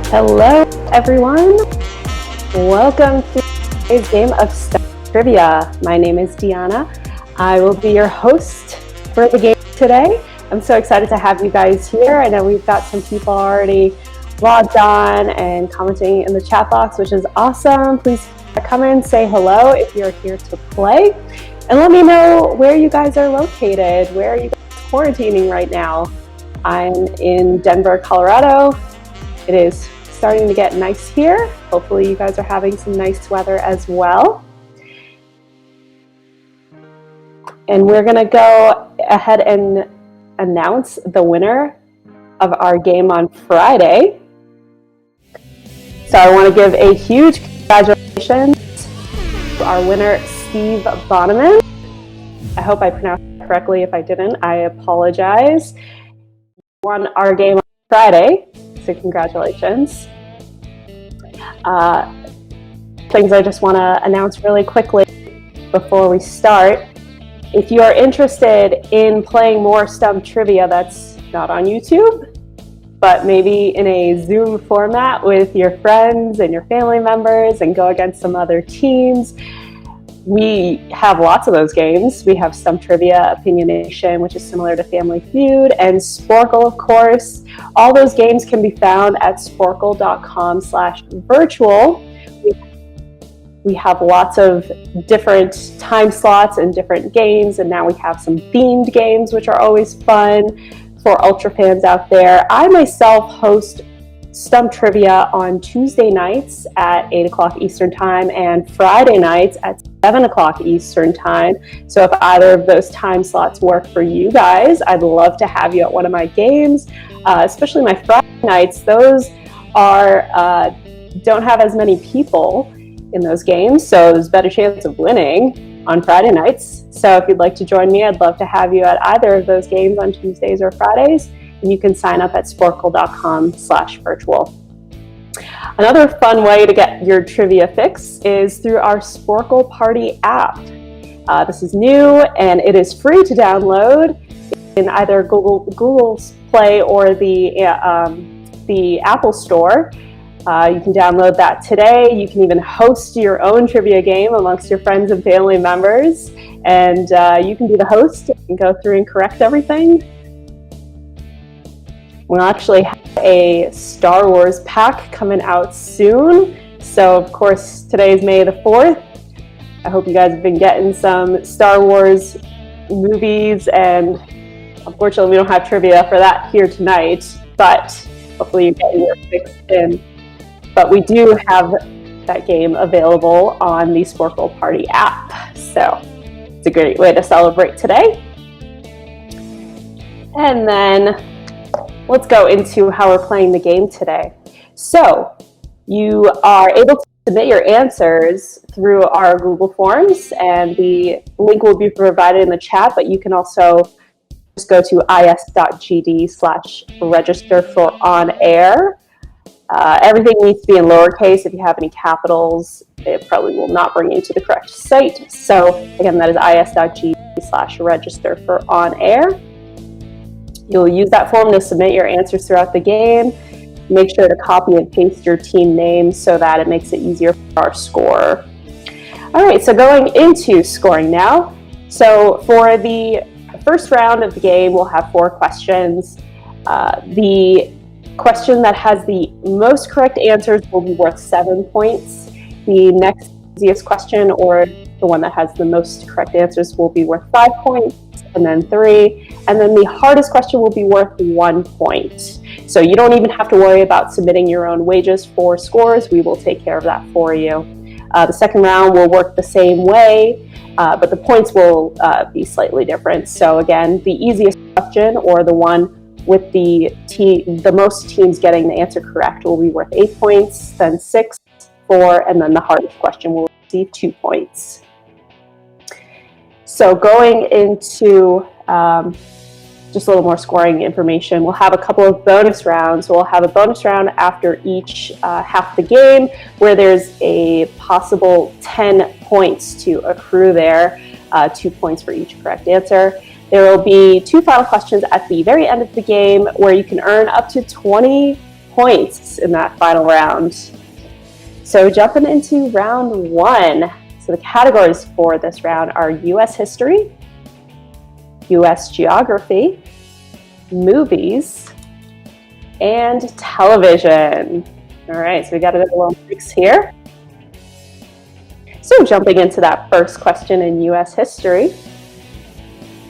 Hello, everyone. Welcome to today's game of Stump Trivia. My name is Deanna. I will be your host for the game today. I'm so excited to have you guys here. I know we've got some people already logged on and commenting in the chat box, which is awesome. Please come in, say hello if you're here to play, and let me know where you guys are located. Where are you guys quarantining right now? I'm in Denver, Colorado. It is starting to get nice here. Hopefully you guys are having some nice weather as well. And we're gonna go ahead and announce the winner of our game on Friday. So I wanna give a huge congratulations to our winner, Steve Bonneman. I hope I pronounced it correctly. If I didn't, I apologize. You won our game on Friday, so congratulations. Things I just want to announce really quickly before we start. If you are interested in playing more Stump Trivia that's not on YouTube, but maybe in a Zoom format with your friends and your family members and go against some other teams, we have lots of those games. We have Stump Trivia, Opinionation, which is similar to Family Feud, and Sporcle, of course. All those games can be found at sporcle.com/virtual. We have lots of different time slots and different games, and now we have some themed games, which are always fun for Ultra fans out there. I myself host Stump Trivia on Tuesday nights at 8 o'clock Eastern Time and Friday nights at 7 o'clock Eastern Time. So if either of those time slots work for you guys, I'd love to have you at one of my games, especially my Friday nights. Those are don't have as many people in those games, so there's a better chance of winning on Friday nights. So if you'd like to join me, I'd love to have you at either of those games on Tuesdays or Fridays. And you can sign up at sporcle.com/virtual. Another fun way to get your trivia fix is through our Sporcle Party app. This is new and it is free to download in either Google Play or the Apple Store. You can download that today. You can even host your own trivia game amongst your friends and family members. And you can be the host and go through and correct everything. We'll actually have a Star Wars pack coming out soon. So, of course, today is May the 4th. I hope you guys have been getting some Star Wars movies, and unfortunately we don't have trivia for that here tonight, but hopefully you're getting your fix in. But we do have that game available on the Sporcle Party app. So it's a great way to celebrate today. And then let's go into how we're playing the game today. So you are able to submit your answers through our Google Forms, and the link will be provided in the chat, but you can also just go to is.gd/register for on air. Everything needs to be in lowercase. If you have any capitals, it probably will not bring you to the correct site. So again, that is is.gd/register for on air. You'll use that form to submit your answers throughout the game. Make sure to copy and paste your team name so that it makes it easier for our scorer. All right, so going into scoring now. So for the first round of the game, we'll have 4 questions. The question that has the most correct answers will be worth 7 points. The next easiest question, or the one that has the most correct answers, will be worth 5 points, and then 3. And then the hardest question will be worth 1 point. So you don't even have to worry about submitting your own wages for scores. We will take care of that for you. The second round will work the same way, but the points will be slightly different. So again, the easiest question, or the one with the most teams getting the answer correct, will be worth 8 points, then 6, 4, and then the hardest question will receive 2 points. So going into just a little more scoring information, we'll have a couple of bonus rounds. We'll have a bonus round after each half the game, where there's a possible 10 points to accrue there, 2 points for each correct answer. There will be 2 final questions at the very end of the game, where you can earn up to 20 points in that final round. So jumping into round one. So the categories for this round are U.S. history, U.S. geography, movies, and television. All right, so we got a little mix here. So jumping into that first question in U.S. history.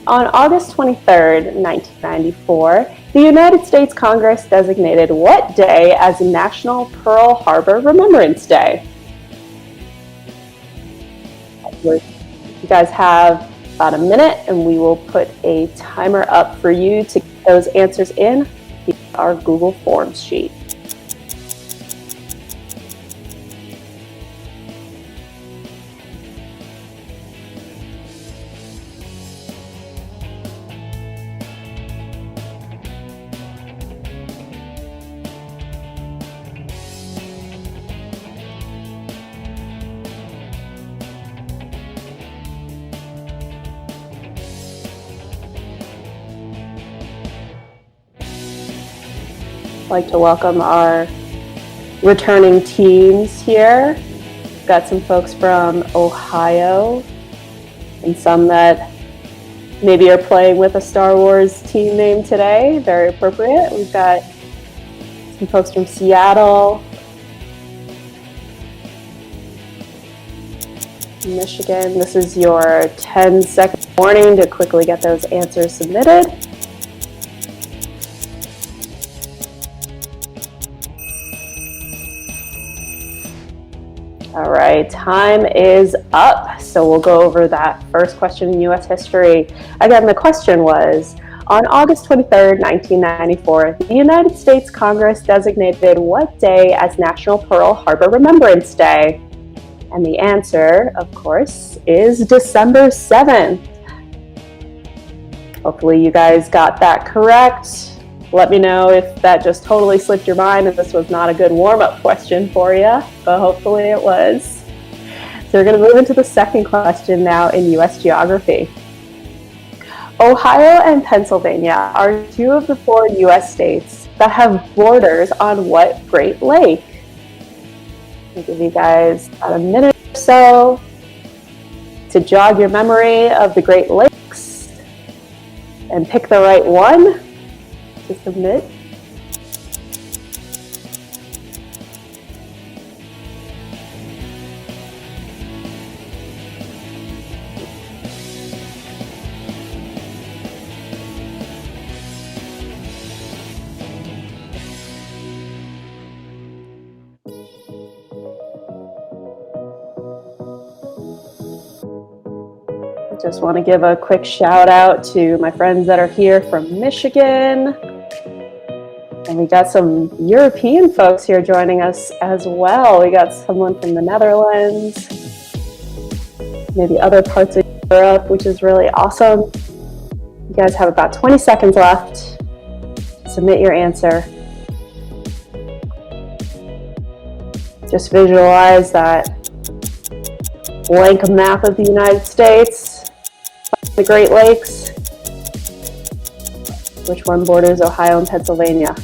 On August 23rd, 1994, the United States Congress designated what day as National Pearl Harbor Remembrance Day? You guys have about a minute, and we will put a timer up for you to get those answers in via our Google Forms sheet. I'd like to welcome our returning teams here. We've got some folks from Ohio and some that maybe are playing with a Star Wars team name today. Very appropriate. We've got some folks from Seattle, Michigan. This is your 10-second warning to quickly get those answers submitted. All right, time is up. So we'll go over that first question in U.S. history. Again, the question was, on August 23rd, 1994, the United States Congress designated what day as National Pearl Harbor Remembrance Day? And the answer, of course, is December 7th. Hopefully you guys got that correct. Let me know if that just totally slipped your mind and this was not a good warm-up question for you, but hopefully it was. So we're going to move into the second question now in U.S. geography. Ohio and Pennsylvania are two of the 4 U.S. states that have borders on what Great Lake? I'll give you guys about a minute or so to jog your memory of the Great Lakes and pick the right one to submit. Just want to give a quick shout out to my friends that are here from Michigan. And we got some European folks here joining us as well. We got someone from the Netherlands, maybe other parts of Europe, which is really awesome. You guys have about 20 seconds left to submit your answer. Just visualize that blank map of the United States, the Great Lakes. Which one borders Ohio and Pennsylvania?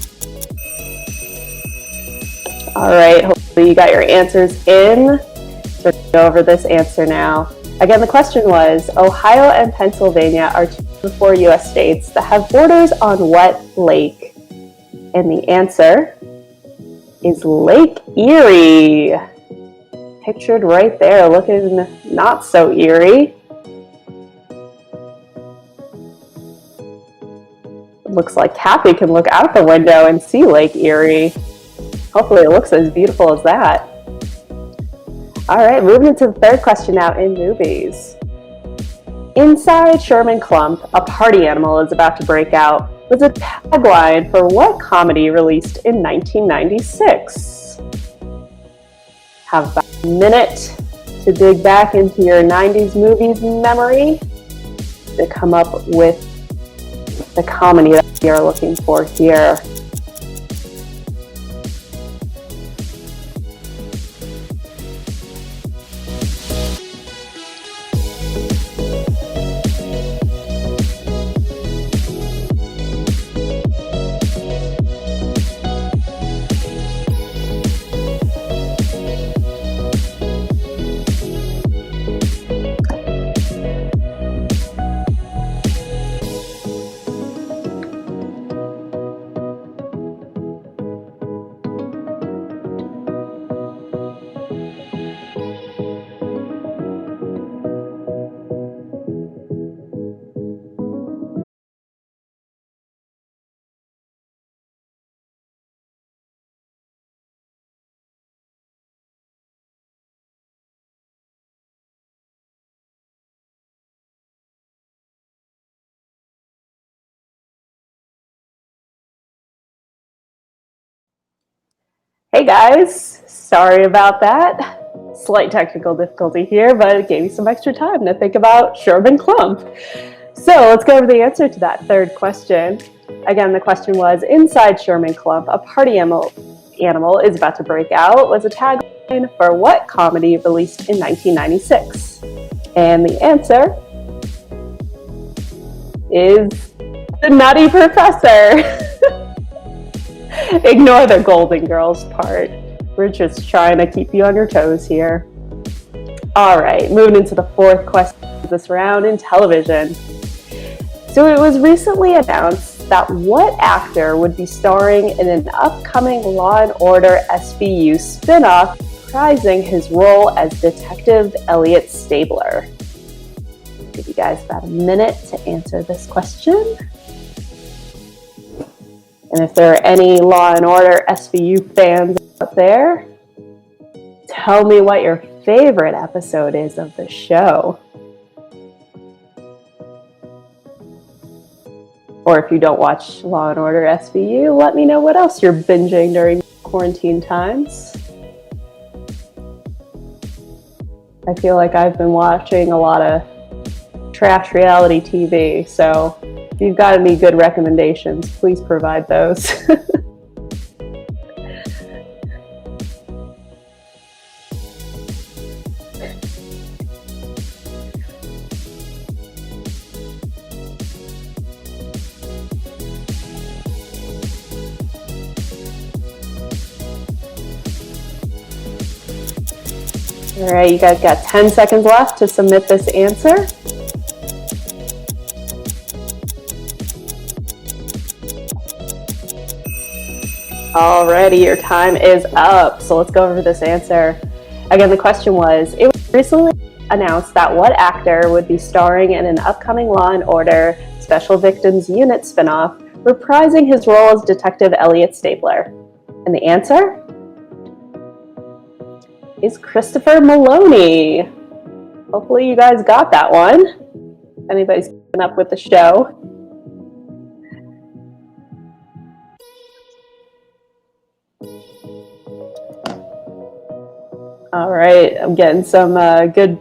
All right, hopefully you got your answers in. So we're going to go over this answer now. Again, the question was, Ohio and Pennsylvania are two of the 4 U.S. states that have borders on what lake? And the answer is Lake Erie. Pictured right there, looking not so eerie. Looks like Kathy can look out the window and see Lake Erie. Hopefully it looks as beautiful as that. All right, moving into the third question now in movies. Inside Sherman Klump, a party animal is about to break out was a tagline for what comedy released in 1996? Have about a minute to dig back into your 90s movies memory to come up with the comedy that we are looking for here. Hey guys, sorry about that. Slight technical difficulty here, but it gave me some extra time to think about Sherman Clump. So let's go over the answer to that third question. Again, the question was, inside Sherman Clump, a party animal is about to break out, was a tagline for what comedy released in 1996? And the answer is The Nutty Professor. Ignore the Golden Girls part. We're just trying to keep you on your toes here. All right, moving into the fourth question of this round in television. So it was recently announced that what actor would be starring in an upcoming Law & Order SVU spinoff reprising his role as Detective Elliot Stabler? I'll give you guys about a minute to answer this question. And if there are any Law & Order SVU fans out there, tell me what your favorite episode is of the show. Or if you don't watch Law & Order SVU, let me know what else you're binging during quarantine times. I feel like I've been watching a lot of trash reality TV, so if you've got any good recommendations, please provide those. All right, you guys got 10 seconds left to submit this answer. Alrighty, your time is up. So let's go over this answer. Again, the question was, it was recently announced that what actor would be starring in an upcoming Law & Order Special Victims Unit spinoff, reprising his role as Detective Elliot Stabler? And the answer is Christopher Maloney. Hopefully you guys got that one. If anybody's keeping up with the show. All right, I'm getting some good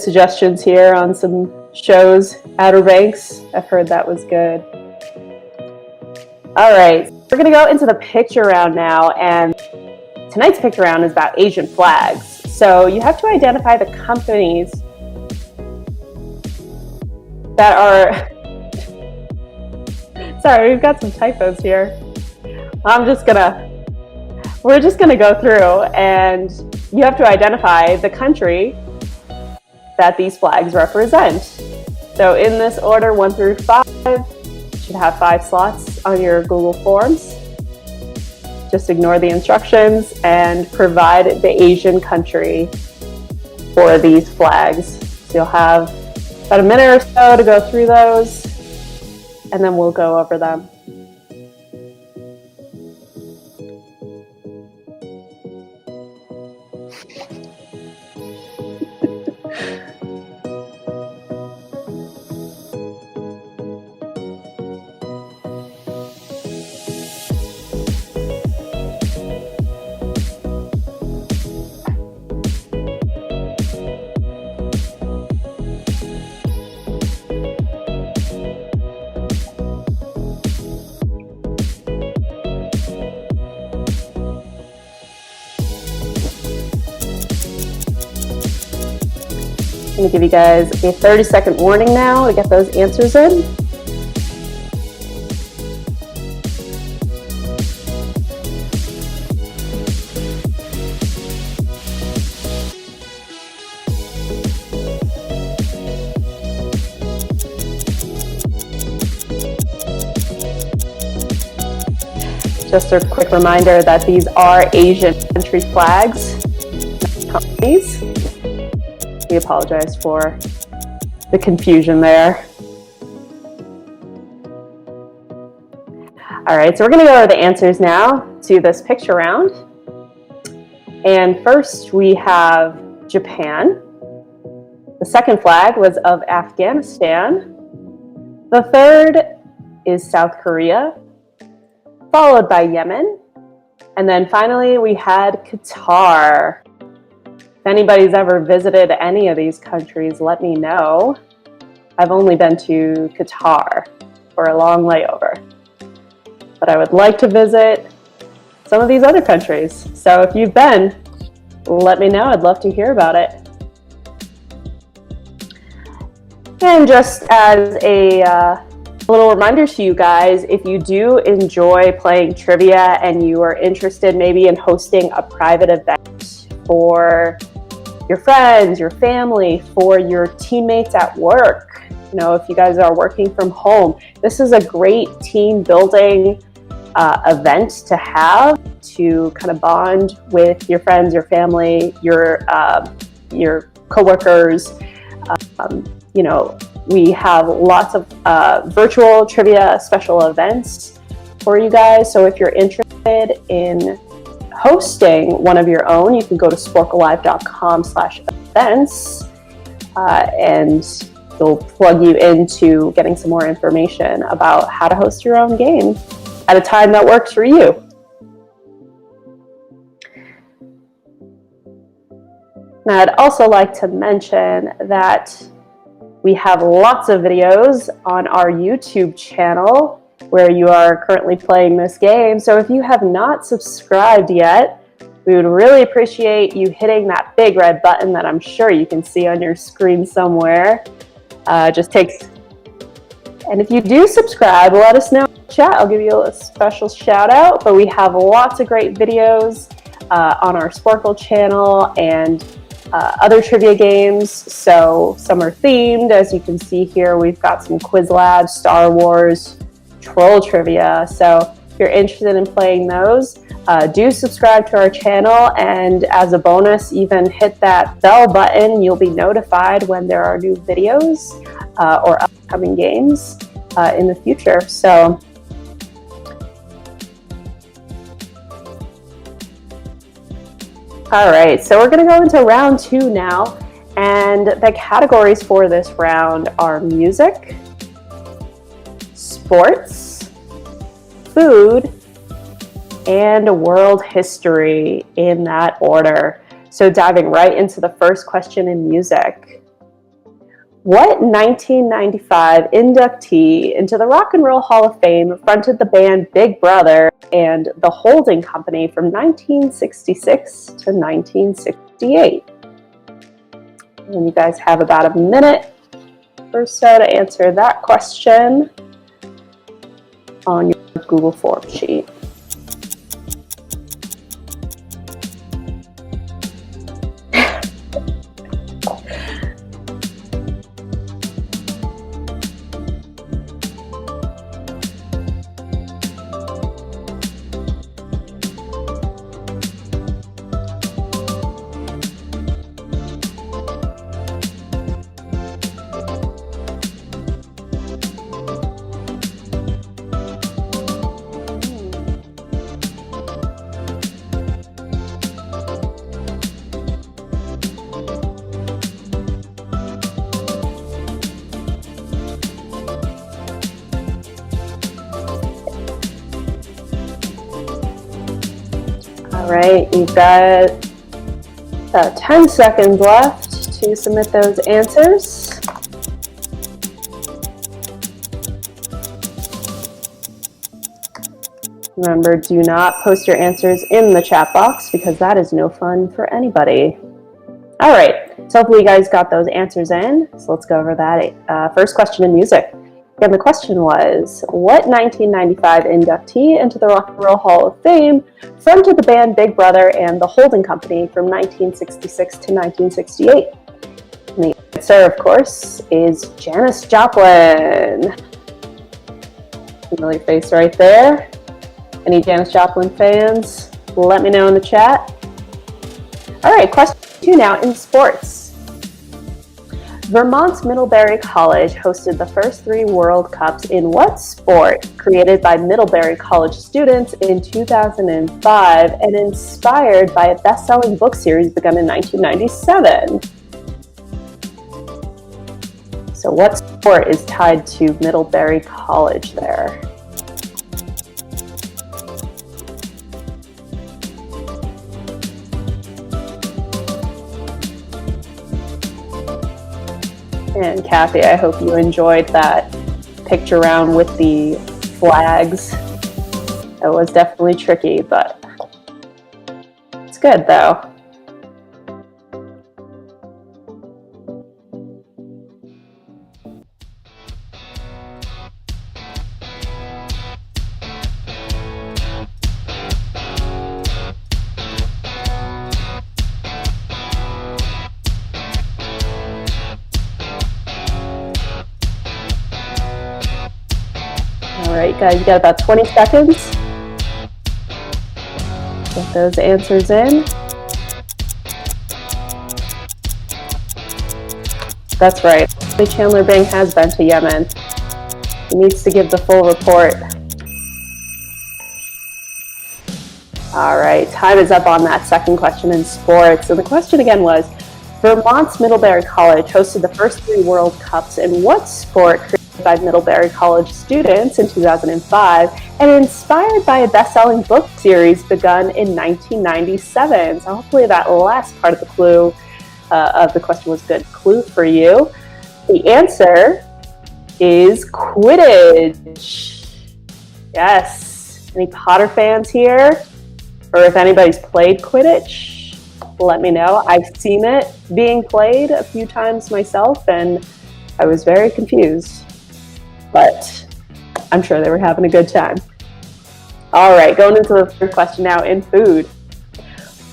suggestions here on some shows. Outer Banks, I've heard that was good. All right, we're gonna go into the picture round now, and tonight's picture round is about Asian flags. So you have to identify the companies that are... Sorry, we've got some typos here. We're just gonna go through, and you have to identify the country that these flags represent. So in this order, 1 through 5, you should have 5 slots on your Google Forms. Just ignore the instructions and provide the Asian country for these flags. So you'll have about a minute or so to go through those, and then we'll go over them. I'm going to give you guys a 30-second warning now to get those answers in. Just a quick reminder that these are Asian country flags, not companies. We apologize for the confusion there. All right, so we're going to go over the answers now to this picture round. And first we have Japan. The second flag was of Afghanistan. The third is South Korea, followed by Yemen, And then finally, we had Qatar. If anybody's ever visited any of these countries, let me know. I've only been to Qatar for a long layover, but I would like to visit some of these other countries. So if you've been, let me know. I'd love to hear about it. And just as a little reminder to you guys, if you do enjoy playing trivia and you are interested maybe in hosting a private event for your friends, your family, for your teammates at work, you know, if you guys are working from home, this is a great team building event to have to kind of bond with your friends, your family, your coworkers. You know, we have lots of virtual trivia special events for you guys. So if you're interested in hosting one of your own, you can go to sporklelive.com/events and they'll plug you into getting some more information about how to host your own game at a time that works for you. Now, I'd also like to mention that we have lots of videos on our YouTube channel where you are currently playing this game. So if you have not subscribed yet, we would really appreciate you hitting that big red button that I'm sure you can see on your screen somewhere. Just takes, and if you do subscribe, let us know in the chat. I'll give you a special shout out. But we have lots of great videos on our Sporcle channel and other trivia games. So some are themed, as you can see here. We've got some Quiz Lab, Star Wars, Troll trivia. So if you're interested in playing those, do subscribe to our channel, and as a bonus, even hit that bell button. You'll be notified when there are new videos or upcoming games in the future. So all right, so we're going to go into round 2 now, and the categories for this round are music, sports, food, and world history, in that order. So diving right into the first question in music. What 1995 inductee into the Rock and Roll Hall of Fame fronted the band Big Brother and the Holding Company from 1966 to 1968? And you guys have about a minute or so to answer that question on your Google Form sheet. All right, you've got about 10 seconds left to submit those answers. Remember, do not post your answers in the chat box because that is no fun for anybody. All right, so hopefully you guys got those answers in. So let's go over that first question in music. Again, the question was, what 1995 inductee into the Rock and Roll Hall of Fame fronted the band Big Brother and the Holding Company from 1966 to 1968? And the answer, of course, is Janis Joplin. Familiar face right there. Any Janis Joplin fans? Let me know in the chat. All right, question 2 now in sports. Vermont's Middlebury College hosted the first 3 World Cups in what sport, created by Middlebury College students in 2005 and inspired by a best-selling book series begun in 1997? So what sport is tied to Middlebury College there? And Kathy, I hope you enjoyed that picture round with the flags. It was definitely tricky, but it's good though. All right, guys, you got about 20 seconds. Get those answers in. That's right. Chandler Bing has been to Yemen. He needs to give the full report. All right, time is up on that second question in sports. So the question again was, Vermont's Middlebury College hosted the first 3 World Cups in what sport created by Middlebury College students in 2005 and inspired by a best-selling book series begun in 1997? So hopefully that last part of the clue of the question was a good clue for you. The answer is Quidditch. Yes. Any Potter fans here? Or if anybody's played Quidditch, let me know. I've seen it being played a few times myself, and I was very confused. But I'm sure they were having a good time. All right, going into the third question now in food.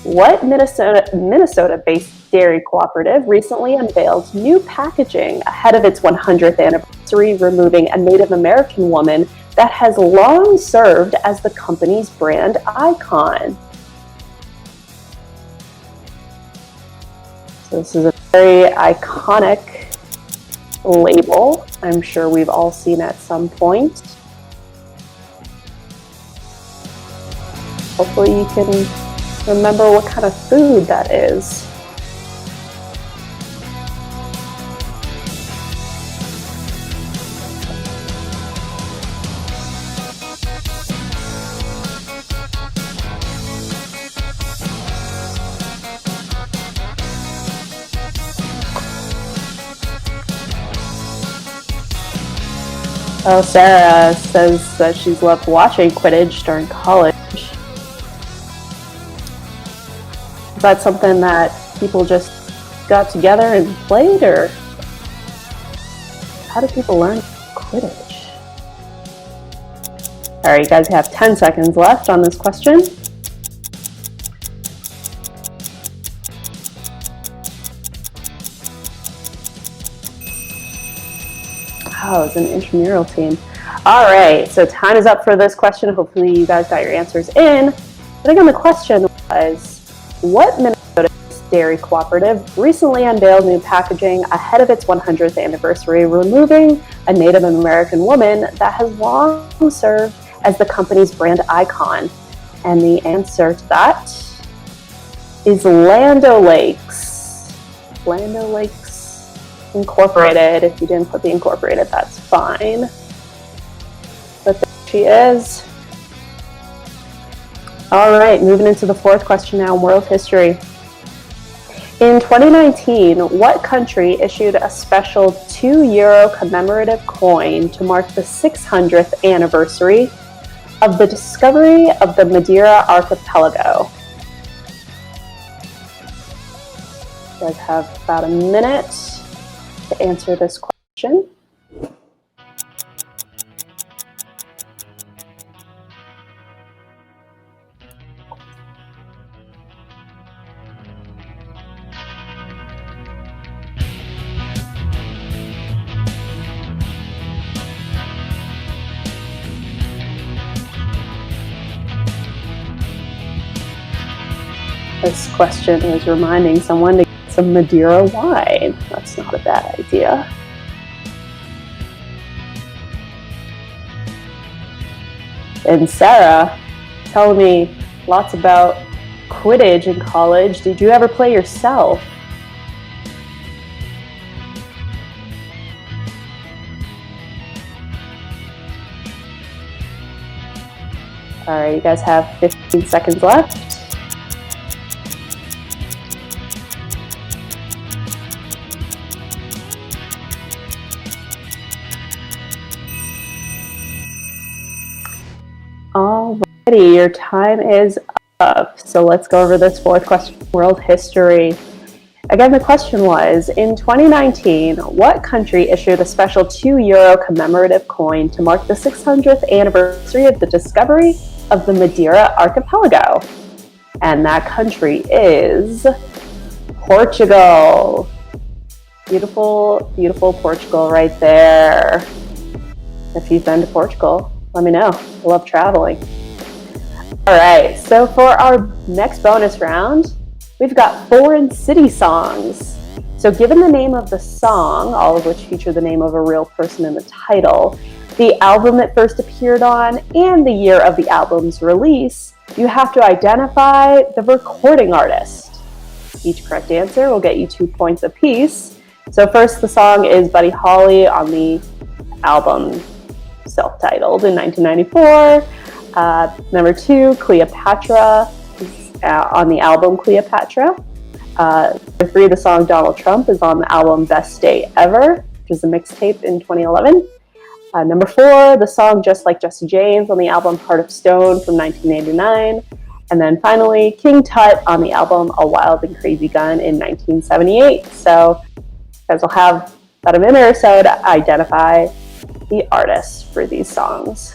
What Minnesota-based dairy cooperative recently unveiled new packaging ahead of its 100th anniversary, removing a Native American woman that has long served as the company's brand icon? So this is a very iconic label. I'm sure we've all seen at some point. Hopefully you can remember what kind of food that is. Oh, Sarah says that she's loved watching Quidditch during college. Is that something that people just got together and played, or how do people learn Quidditch? All right, you guys have 10 seconds left on this question. Oh, it's an intramural team. All right, so time is up for this question. Hopefully you guys got your answers in. But again, the question was, what Minnesota dairy cooperative recently unveiled new packaging ahead of its 100th anniversary, removing a Native American woman that has long served as the company's brand icon? And the answer to that is Land O'Lakes. Land O'Lakes Incorporated. If you didn't put the Incorporated, that's fine. But there she is. All right, moving into the fourth question now, world history. In 2019, what country issued a special €2 commemorative coin to mark the 600th anniversary of the discovery of the Madeira archipelago? You guys have about a minute to answer this question. This question is reminding someone to get some Madeira wine. That's not a bad idea. And Sarah, telling me lots about Quidditch in college. Did you ever play yourself? All right, you guys have 15 seconds left. Eddie, your time is up. So let's go over this fourth question, world history. Again, the question was, in 2019, what country issued a special €2 commemorative coin to mark the 600th anniversary of the discovery of the Madeira archipelago? And that country is Portugal. Beautiful, beautiful Portugal right there. If you've been to Portugal, let me know. I love traveling. All right, so for our next bonus round, we've got foreign city songs. So given the name of the song, all of which feature the name of a real person in the title, the album it first appeared on, and the year of the album's release, you have to identify the recording artist. Each correct answer will get you 2 points apiece. So first, the song is Buddy Holly on the album self-titled in 1994. Number 2, Cleopatra on the album Cleopatra. Number 3, the song Donald Trump is on the album Best Day Ever, which is a mixtape in 2011. Number 4, the song Just Like Jesse James on the album Heart of Stone from 1989. And then finally, King Tut on the album A Wild and Crazy Gun in 1978. So you guys will have about a minute or so to identify the artists for these songs.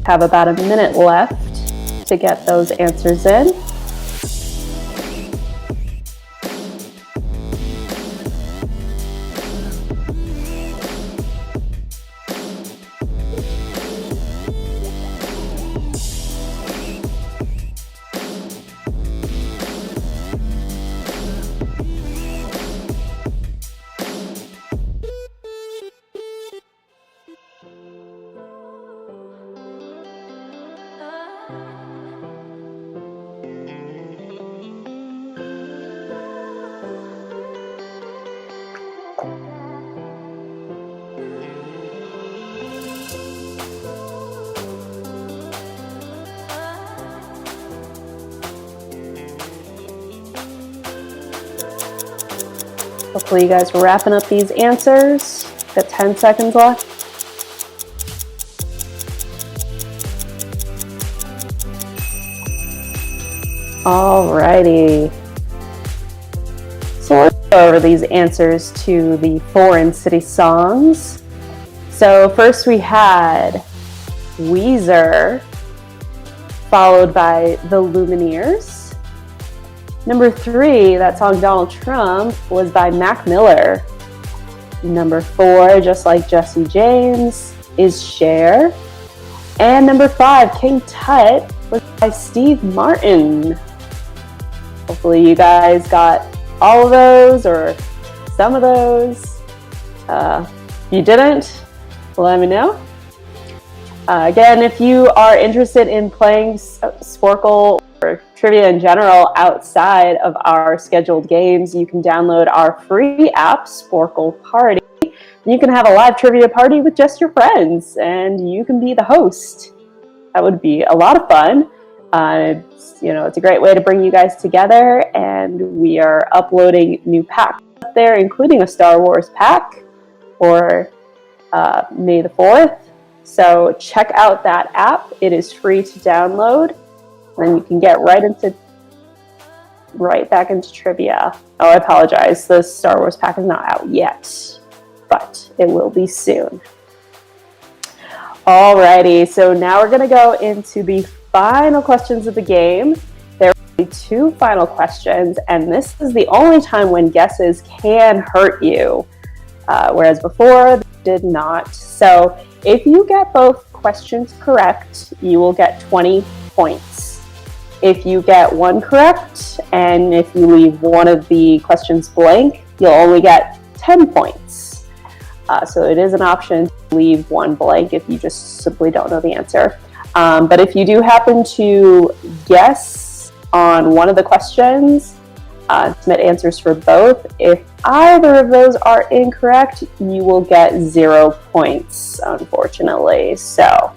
Have about a minute left to get those answers in. Hopefully you guys are wrapping up these answers. Got 10 seconds left. Alrighty. So let's go over these answers to the foreign city songs. So first we had Weezer, followed by the Lumineers. Number 3, that song Donald Trump, was by Mac Miller. Number 4, Just Like Jesse James, is Cher. And number 5, King Tut, was by Steve Martin. Hopefully you guys got all of those or some of those. If you didn't, let me know. Again, if you are interested in playing Sporcle or trivia in general outside of our scheduled games, you can download our free app, Sporcle Party. You can have a live trivia party with just your friends, and you can be the host. That would be a lot of fun. It's a great way to bring you guys together, and we are uploading new packs up there, including a Star Wars pack for May the 4th. So check out that app. It is free to download. Then you can get right back into trivia. Oh, I apologize. The Star Wars pack is not out yet, but it will be soon. Alrighty, so now we're going to go into the final questions of the game. There will be 2 final questions, and this is the only time when guesses can hurt you, whereas before they did not. So if you get both questions correct, you will get 20 points. If you get one correct, and if you leave one of the questions blank, you'll only get 10 points. So it is an option to leave one blank if you just simply don't know the answer. But if you do happen to guess on one of the questions, submit answers for both. If either of those are incorrect, you will get 0 points, unfortunately. So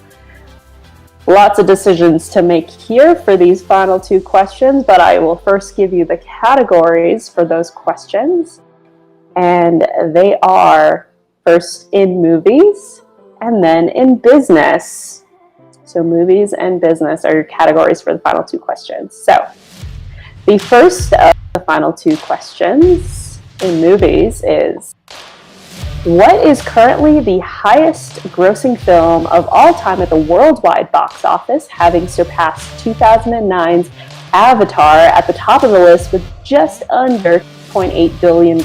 lots of decisions to make here for these final 2 questions, but I will first give you the categories for those questions. And they are first in movies and then in business. So movies and business are your categories for the final 2 questions. So the first of the final 2 questions in movies is, what is currently the highest grossing film of all time at the worldwide box office, having surpassed 2009's Avatar at the top of the list with just under $2.8 billion?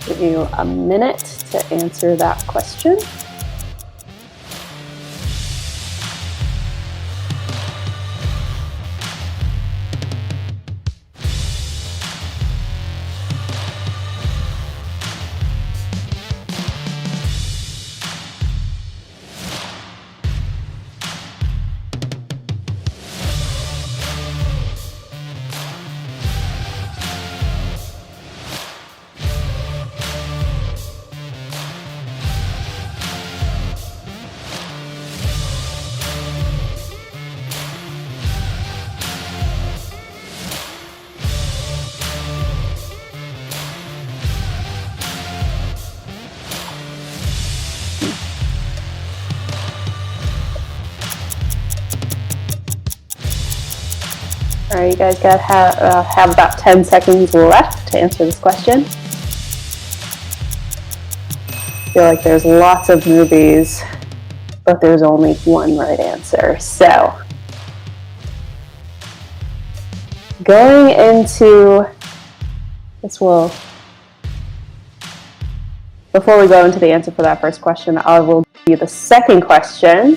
Give you a minute to answer that question. All right, you guys got have about 10 seconds left to answer this question. I feel like there's lots of movies, but there's only one right answer. So going into this will, before we go into the answer for that first question, I will give you the second question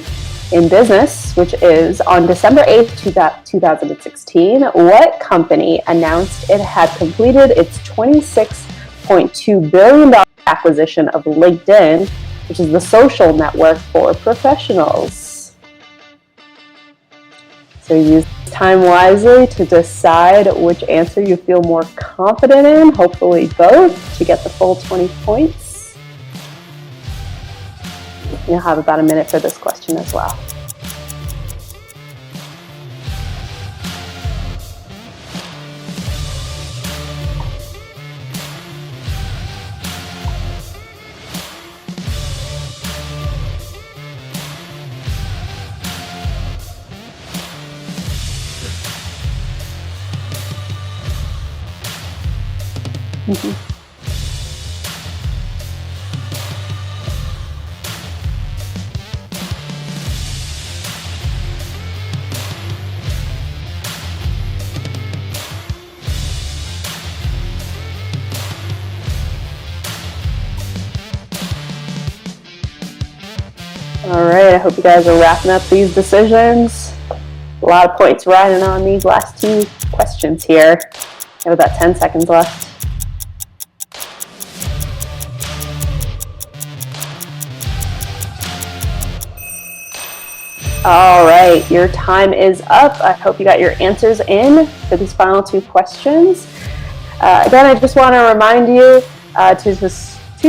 in business, which is, on December 8th, 2016, what company announced it had completed its $26.2 billion acquisition of LinkedIn, which is the social network for professionals? So use time wisely to decide which answer you feel more confident in, hopefully both, to get the full 20 points. You'll have about a minute for this question as well. Mm-hmm. All right, I hope you guys are wrapping up these decisions. A lot of points riding on these last 2 questions here. We have about 10 seconds left. All right, your time is up. I hope you got your answers in for these final 2 questions. Again, I just want to remind you to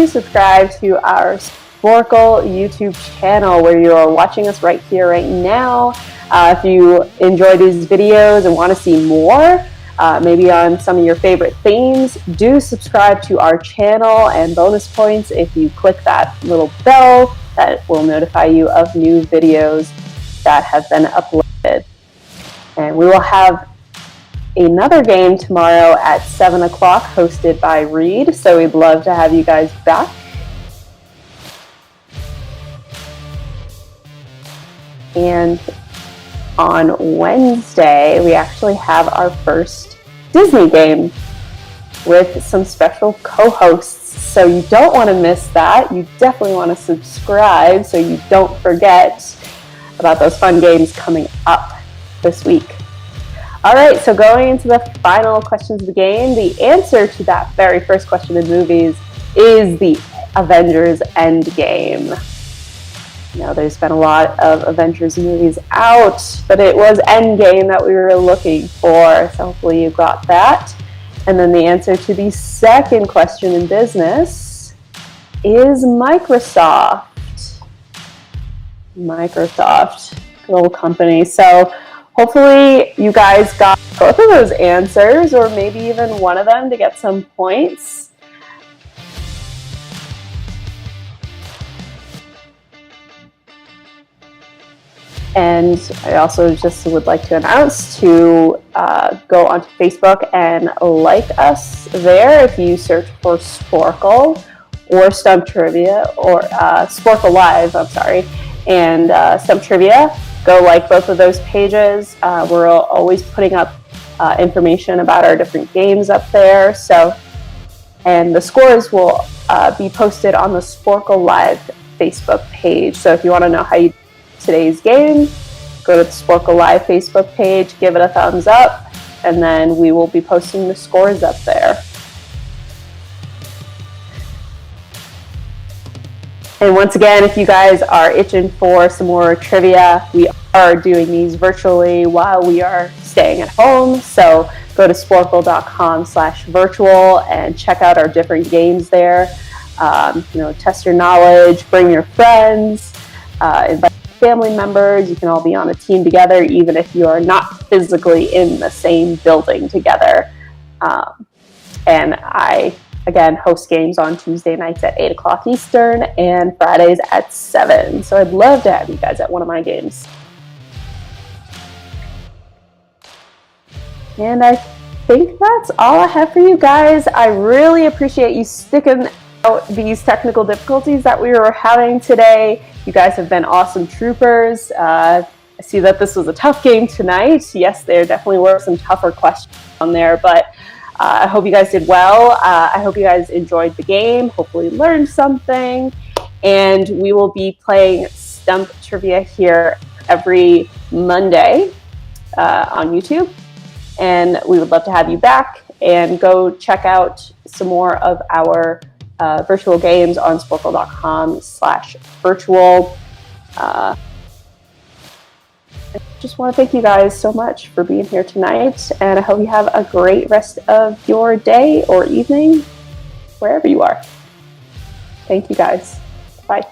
subscribe to our Sporcle YouTube channel, where you are watching us right here, right now. If you enjoy these videos and want to see more, maybe on some of your favorite themes, do subscribe to our channel, and bonus points if you click that little bell that will notify you of new videos that have been uploaded. And we will have another game tomorrow at 7 o'clock hosted by Reed, so we'd love to have you guys back. And on Wednesday, we actually have our first Disney game with some special co-hosts. So you don't want to miss that. You definitely want to subscribe so you don't forget about those fun games coming up this week. All right, so going into the final questions of the game, the answer to that very first question in movies is the Avengers Endgame. Now, there's been a lot of Avengers movies out, but it was Endgame that we were looking for, so hopefully you got that. And then the answer to the second question in business is Microsoft. Microsoft, good old company. So hopefully you guys got both of those answers, or maybe even one of them, to get some points. And I also just would like to announce to go onto Facebook and like us there. If you search for Sporcle or Stump Trivia, or Sporcle Live, I'm sorry, and Stump Trivia, go like both of those pages. We're always putting up information about our different games up there. So, and the scores will be posted on the Sporcle Live Facebook page. So if you want to know how you today's game, go to the Sporcle Live Facebook page, give it a thumbs up, and then we will be posting the scores up there. And once again, if you guys are itching for some more trivia, we are doing these virtually while we are staying at home. So go to sporcle.com/virtual and check out our different games there. Test your knowledge, bring your friends, invite family members. You can all be on a team together, even if you are not physically in the same building together. And I, again, host games on Tuesday nights at 8 o'clock Eastern and Fridays at 7. So I'd love to have you guys at one of my games. And I think that's all I have for you guys. I really appreciate you sticking out these technical difficulties that we were having today. You guys have been awesome troopers. I see that this was a tough game tonight. Yes, there definitely were some tougher questions on there, but I hope you guys did well. I hope you guys enjoyed the game, hopefully learned something, and we will be playing Stump Trivia here every Monday on YouTube, and we would love to have you back, and go check out some more of our virtual games on sporcle.com/virtual. I just want to thank you guys so much for being here tonight, and I hope you have a great rest of your day or evening, wherever you are. Thank you guys. Bye.